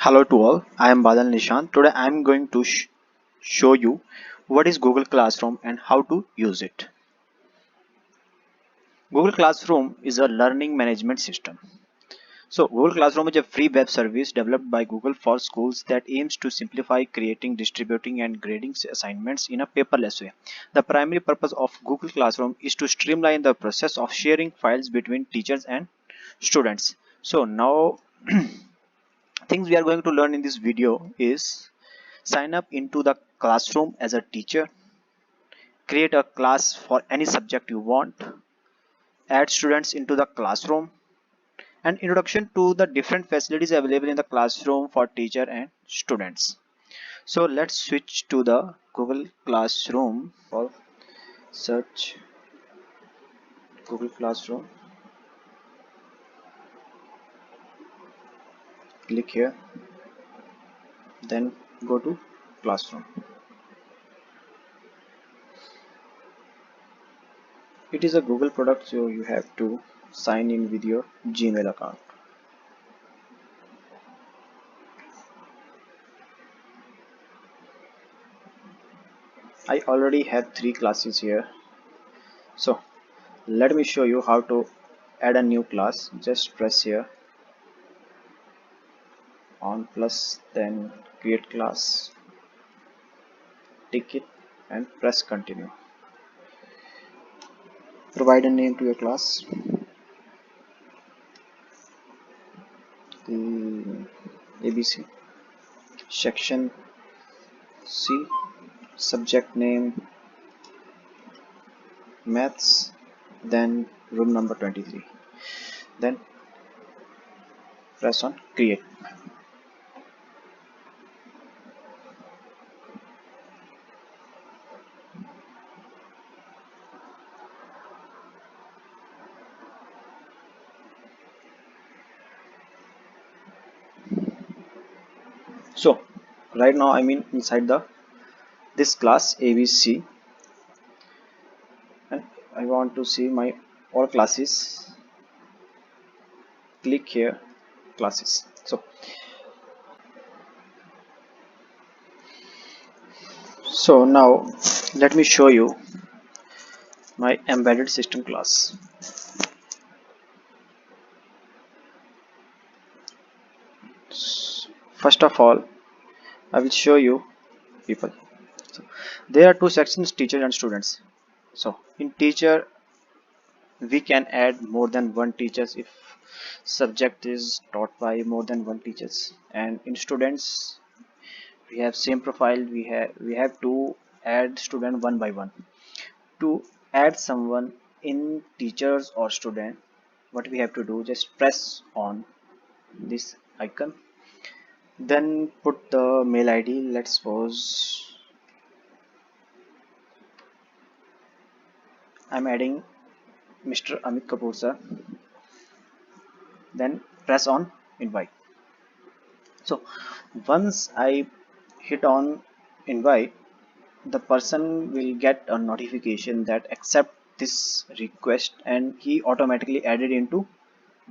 Hello to all, I am Badal Nishan. Today I am going to show you what is Google Classroom and how to use it. Google Classroom is a learning management system. So Google Classroom is a free web service developed by Google for schools that aims to simplify creating, distributing and grading assignments in a paperless way. The primary purpose of Google Classroom is to streamline the process of sharing files between teachers and students. So now things we are going to learn in this video is sign up into the classroom as a teacher, create a class for any subject you want, add students into the classroom, and introduction to the different facilities available in the classroom for teacher and students. So let's switch to the Google Classroom. For search Google Classroom, click here, then go to Classroom. It is a Google product, so you have to sign in with your Gmail account. I already have 3 classes here, so let me show you how to add a new class. Just press here on plus, then create class, tick it and press continue. Provide a name to your class. ABC. Section C. Subject name maths, then room number 23. Then press on create. So right now I'm inside the this class ABC, and I want to see my all classes. Click here classes. So now let me show you my embedded system class. First of all, I will show you people. So there are two sections, teacher and students. So in teacher we can add more than one teachers if subject is taught by more than one teachers, and in students we have same profile. We have to add student one by one. To add someone in teachers or student, what we have to do, just press on this icon, then put the mail ID. Let's suppose I'm adding Mr. Amit Kapoor sir, then press on invite. So once I hit on invite, the person will get a notification that accept this request, and he automatically added into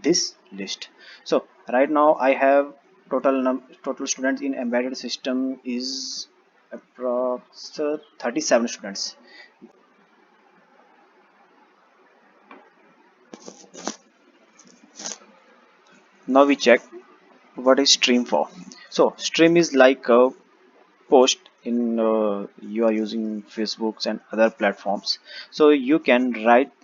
this list. So right now I have total students in embedded system is approx 37 students. Now we check what is stream for. So stream is like a post in you are using Facebooks and other platforms, so you can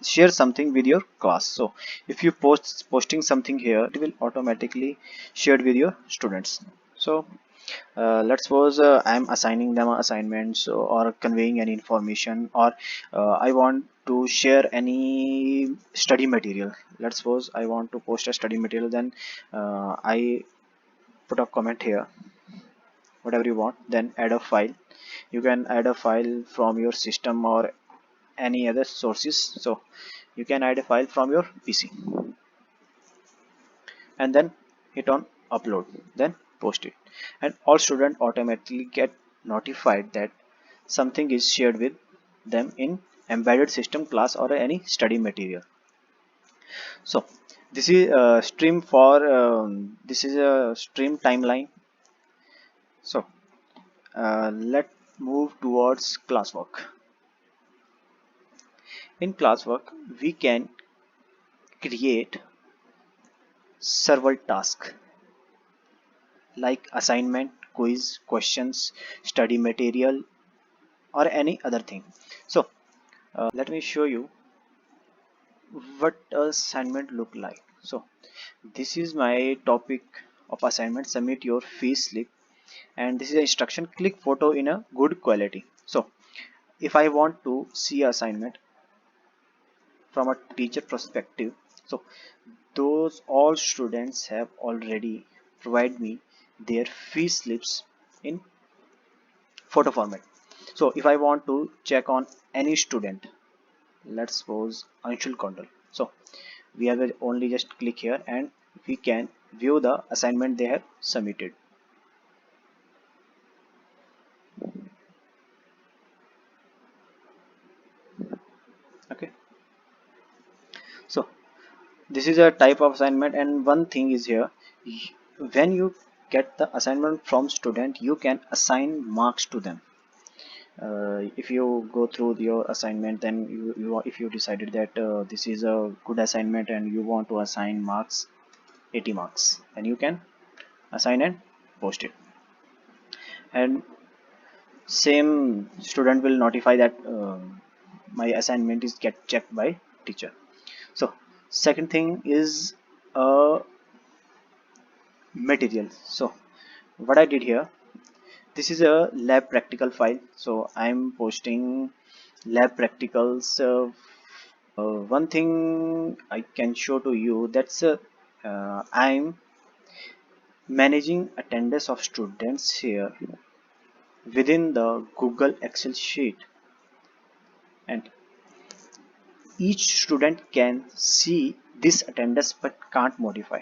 share something with your class. So if you posting something here, it will automatically shared with your students. So let's suppose I'm assigning them assignments or conveying any information, or I want to share any study material. Let's suppose I want to post a study material, then I put a comment here, whatever you want, then add a file. You can add a file from your system or any other sources. So you can add a file from your PC and then hit on upload, then post it, and all students automatically get notified that something is shared with them in embedded system class or any study material. So this is a stream for this is a stream timeline. So let's move towards classwork. In classwork, we can create several tasks like assignment, quiz, questions, study material, or any other thing. So let me show you what assignment look like. So this is my topic of assignment: submit your fee slip, and this is the instruction: click photo in a good quality. So if I want to see assignment from a teacher perspective, so those all students have already provided me their fee slips in photo format. So if I want to check on any student, let's suppose Anshul Kondal, so we have only just click here and we can view the assignment they have submitted. Okay, so this is a type of assignment, and one thing is here: when you get the assignment from student, you can assign marks to them. If you go through your assignment, then if you decided that this is a good assignment and you want to assign marks, 80 marks, then you can assign and post it, and same student will notify that my assignment is get checked by teacher. So second thing is material. So what I did here, this is a lab practical file, so I'm posting lab practicals. One thing I can show to you, that's I'm managing attendance of students here within the Google Excel sheet, and each student can see this attendance but can't modify.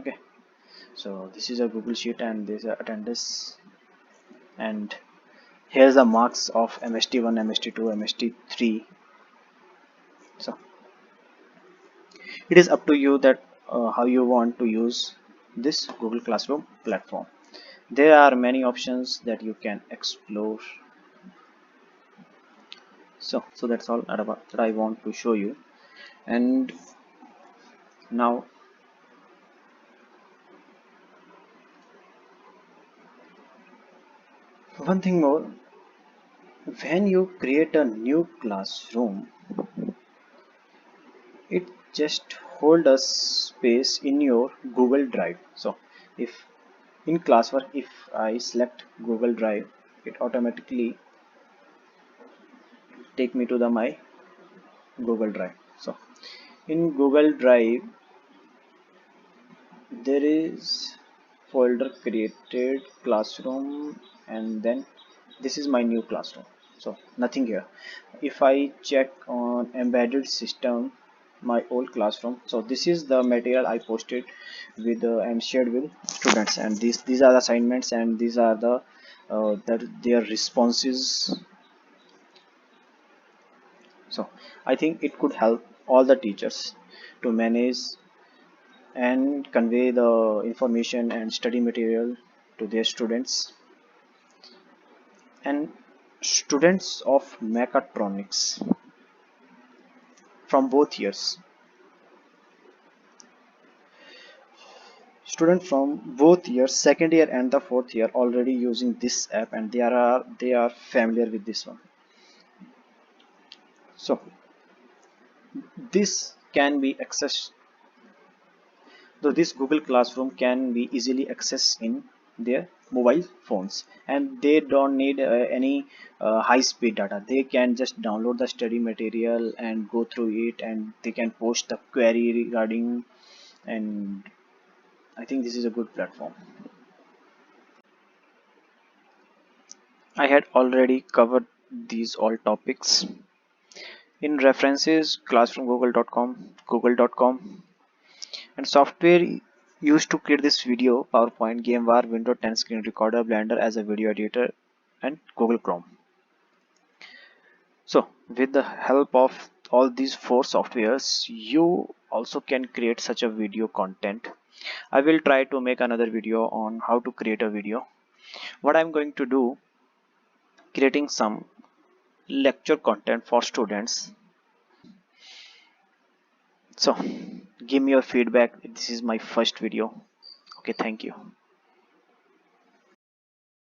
Okay, so this is a Google sheet and this is attendance, and here's the marks of MST1, MST2, MST3. So it is up to you that how you want to use this Google Classroom platform. There are many options that you can explore. So that's all that I want to show you. And now one thing more: when you create a new classroom, it just hold a space in your Google Drive. So if in classwork, if I select Google Drive, it automatically take me to the my Google Drive. So in Google Drive, there is folder created classroom, and then this is my new classroom. So nothing here. If I check on embedded system, my old classroom, so this is the material I posted with and shared with students, and these are the assignments, and these are the that their responses. So I think it could help all the teachers to manage and convey the information and study material to their students. And students of mechatronics from both years, students from both years, second year and the fourth year, already using this app, and they are familiar with this one. So this can be accessed, so this Google Classroom can be easily accessed in their mobile phones, and they don't need any high speed data. They can just download the study material and go through it, and they can post the query regarding, and I think this is a good platform. I had already covered these all topics in references: classroom, google.com, and software used to create this video: PowerPoint, GameWare, Windows 10 Screen Recorder, Blender as a video editor, and Google Chrome. So with the help of all these four softwares, you also can create such a video content. I will try to make another video on how to create a video what I'm going to do, creating some lecture content for students. So give me your feedback. This is my first video. Okay, thank you.